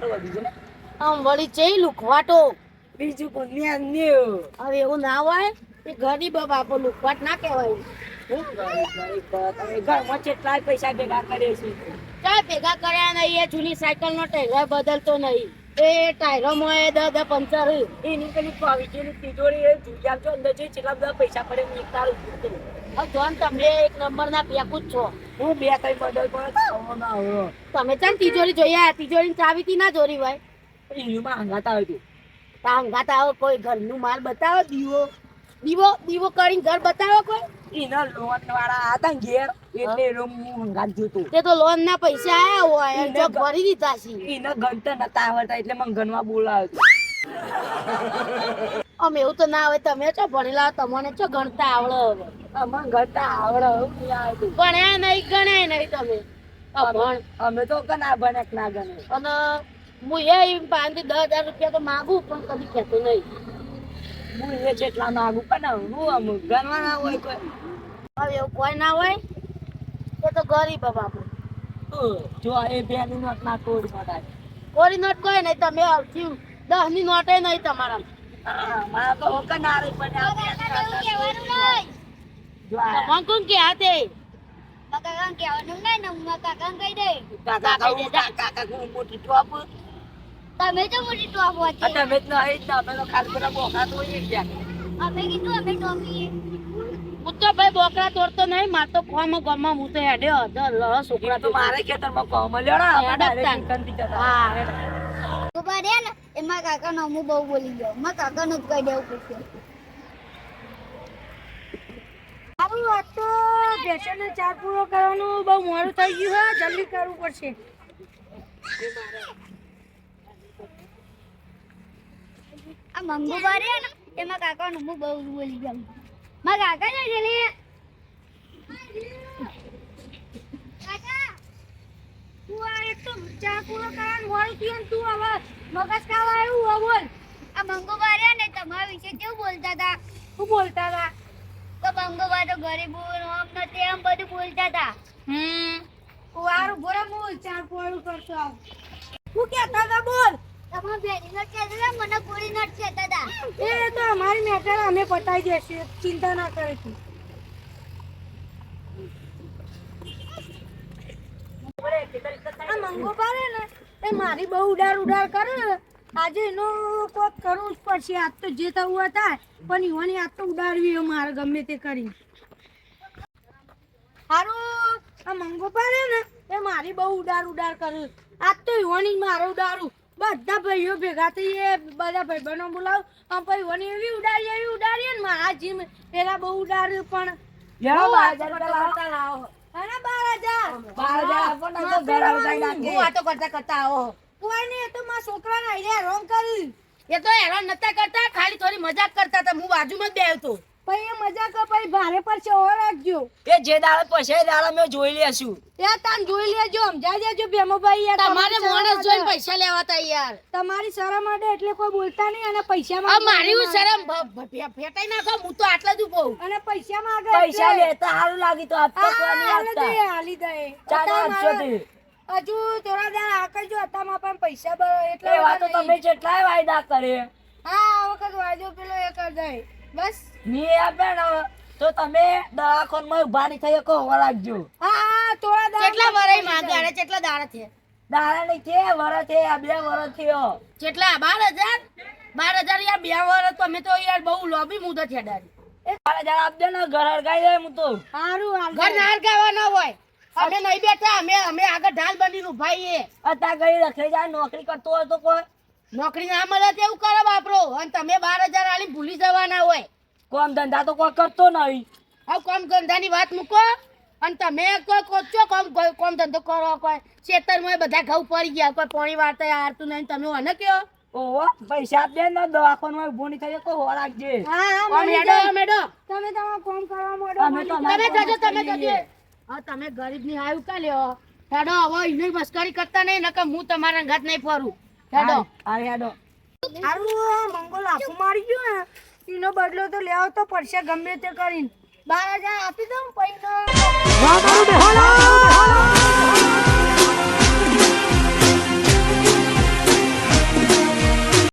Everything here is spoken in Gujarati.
લુખવાટો વધી છે ને આમ વળી ચઈ લુખવાટો બીજું પુણ્ય ન્યુ હવે એવું ના હોય એ ગરીબ બાપો લુખવાટ ના કહેવાય ઘરમાં કેટલા પૈસા ભેગા કરે છે ચાલ ભેગા કર્યા નહીં એ જૂની સાયકલ નો ટાયર બદલતો નહીં એ ટાયરો માં 10 પંચર એની પેલી પાવીજીની તિજોરી એ જુજામ છો અંદર છે કેટલા બધા પૈસા પડે હું એક તારું જોન તમે એક નંબર ના પેકું જ છો હું બે ત્રણ બદલ પણ ના આવ્યો તમે ચાલ તિજોરી જોયા તિજોરી ચાવી થી ના જોરી હોય એમાં હંગાતા આવ્યું તાંગા તાવ કોઈ ઘરનું માલ બતાવો દીવો દીવો દીવો કરીને ઘર બતાવો કોઈ એના લોન વાળા હતા ઘેર એટલે હું હંગાત જોતો તે તો લોન ના પૈસા આયા હોય જો ભરી દીધા છે એના ગણતર નતા આવડતા એટલે મને ગણવા બોલાવ્યો અમે એવું તો ના આવે તમે છો ભણેલા તમને છો ગણતા આવડે હવે અમને ગણતા આવડે ભણ્યા નહીં ગણાય નહીં તમે અમે તો ના ભણે ના ગણે અને હું એ 5-10,000 રૂપિયા તો માગું પણ કદી કહેતો નહીં હું એ જેટલા માગું પણ હું અમુક ગણવાના હોય કોઈ હવે એવું કોઈ ના હોય એ તો ગરીબ બાપુ જો એ બેની નોટ ના તોડ મડાય કોરી નોટ કોઈ નહીં તમે આવતી 10 ની નોટે નહીં તમારા મારા તો ઓકા ના રે પણ તમામ કોણ કે હાથે કાકા કહેવાનું નહીં ને હું કાકા કહી દે કાકા મોટી ટોપ તમે તો મોટી ટોપ હતી તમે જ નહીં જ અમે તો ખાલી પેલા બોખા તો હોય ત્યાં અમે કીધું અમે ટોપીએ હું તો ભાઈ બોકરા તોડતો નહીં માર તો ખોમ ગમમાં હું તો હેડ્યો છોકરા તો મારે ખેતરમાં કોમ લેડા આપણે ડાયરેક્ટ કંટી જતા હા ઉભા રે ને એમાં કાકા નો હું બહુ બોલી ગયો માં કાકા નું જ કહી દેવું પડશે સારું વાત તો ભેંસોને ચાર પૂરો કરવાનું બહુ મોડું થઈ ગયું છે જલ્દી કરવું પડશે આ મંગુ બારે ને એમાં કાકા નું હું બહુ બોલી ગયો માં કાકા ને જલે કાકા તું આ એક તો ચાર પૂરો કરવાનું મોડું થયું ને તું હવે મગજ ખાવા આવ્યું હવે બોલ આ મંગુ બારે ને તમારા વિશે કેવું બોલતા હતા શું બોલતા હતા તો મંગુ બા તો ગરીબ આમ નથી એમ બધું બોલતા હતા વારું બોરા બોલ ચાર પૂરું કરતો આવ શું કહેતા હતા બોલ તમારા બેની નટ કહેતા હતા મને પૂરી નટ કહેતા હતા એ તો અમારી મેટર અમે પતાઈ દેશે ચિંતા ના કરે તું આ મંગો પાડે ને એ મારી બહુ ઉડાર કરે ને આજે એનો કોક કરવું જ પડશે આજ તો જે થવું થાય પણ ઈવાની આજ તો ઉડાડવી મારે ગમે તે કરી હારું આ મંગો પાડે ને એ મારી બહુ ઉડાર કરે આજ તો ઈવાની મારે ઉડાડું બધા ભાઈઓ ભેગા થઈ એ બધા ભાઈબંધો બોલાવું આ ભાઈ ઈવાની એવી ઉડાડીએ ને મારા જીમ પેલા બહુ ઉડાડ્યું પણ લેડો 12,000 લાવો અને 12,000 આપણને તો ઘર આવતા નાખે હું વાતો કરતા આવો કોઈ નહીં એ તો મારા છોકરાને આઈડિયા રોંગ કરી એ તો હેરાન નતા કરતા ખાલી થોડી મજાક કરતા હતા હું બાજુમાં જ બેહતો પછી એ મજાક પછી ભારે પર ચો રાખજો એ જે દાડે પૈસા એ દાડે મેં જોઈ લેશું એ તાન જોઈ લેજો સમજાઈ દેજો ભેમોભાઈ યાર તમારે મોણસ જોઈને પૈસા લેવાતા યાર તમારી શરમ આડે એટલે કોઈ બોલતા નહીં અને પૈસા માં મારી હું શરમ ફેટાઈ નાખો હું તો આટલા જ ઉભો અને પૈસા માં પૈસા લેતા સારું લાગી તો આપતો કોઈ નહીં આપતા હાલી દે ચાલો આપજો તે હજુ થોડા દાડા આકજો હતામાં પણ પૈસા એટલે એવા તો તમે જેટલાય વાયદા કરે હા આ વખત વાયદો પેલો એ કર દે બસ ની આપે ને તો તમે દવાખાનામાં ઉભા નહીં થઈ શકો હોવા લાગજો હા થોડા દાડા કેટલા વરાઈ માંગે આને કેટલા દાડા છે દાડા નહીં છે વરસ છે આ 2 વરસ થયો કેટલા 12,000 યાર 2 વરસ તો અમે તો યાર બહુ લોબી મુદત હેડાડી એ 12,000 આપજો ને ઘર હરગાઈ દે હું તો હારું ઘર ના હરગાવા ના હોય અમે નહીં બેઠા અમે આગળ ઢાલ બની ઉભાઈએ અત્યારે ગઈ રખડી જાય નોકરી કરતો હોય તો કોઈ નોકરી ના મળે તેવું કરો બાપરો અને તમે 12,000 આલી ભૂલી જવાના હોય કોમ ધંધા તો કોઈ કરતો નહીં હવે કોમ ધંધાની વાત મૂકો અને તમે કોઈ કોચો કોમ ધંધો કરો કોઈ ખેતરમાં બધા ઘઉં પડી ગયા કોઈ પાણી વાળતા હારતું નહીં તમે મને કયો ઓહો પૈસા આપ દે ને દવાખાનામાં ઉભો નહીં થઈ શકો હોવા લાગજે હા મેડો તમે તમારું કામ કરવા મોડો તમે જજો હા તમે ગરીબ ની હાવ કા લ્યો હેડો હવે ઇને મસ્કરી કરતા નહીં નકર હું તમારા ઘાટ નહીં ફરું હેડો અરે હેડો હારું મંગોલ આખું મારી ગયો ને એનો બદલો તો લેવો તો પડશે ગમે તે કરીને 12,000 આપી દઉં પૈસા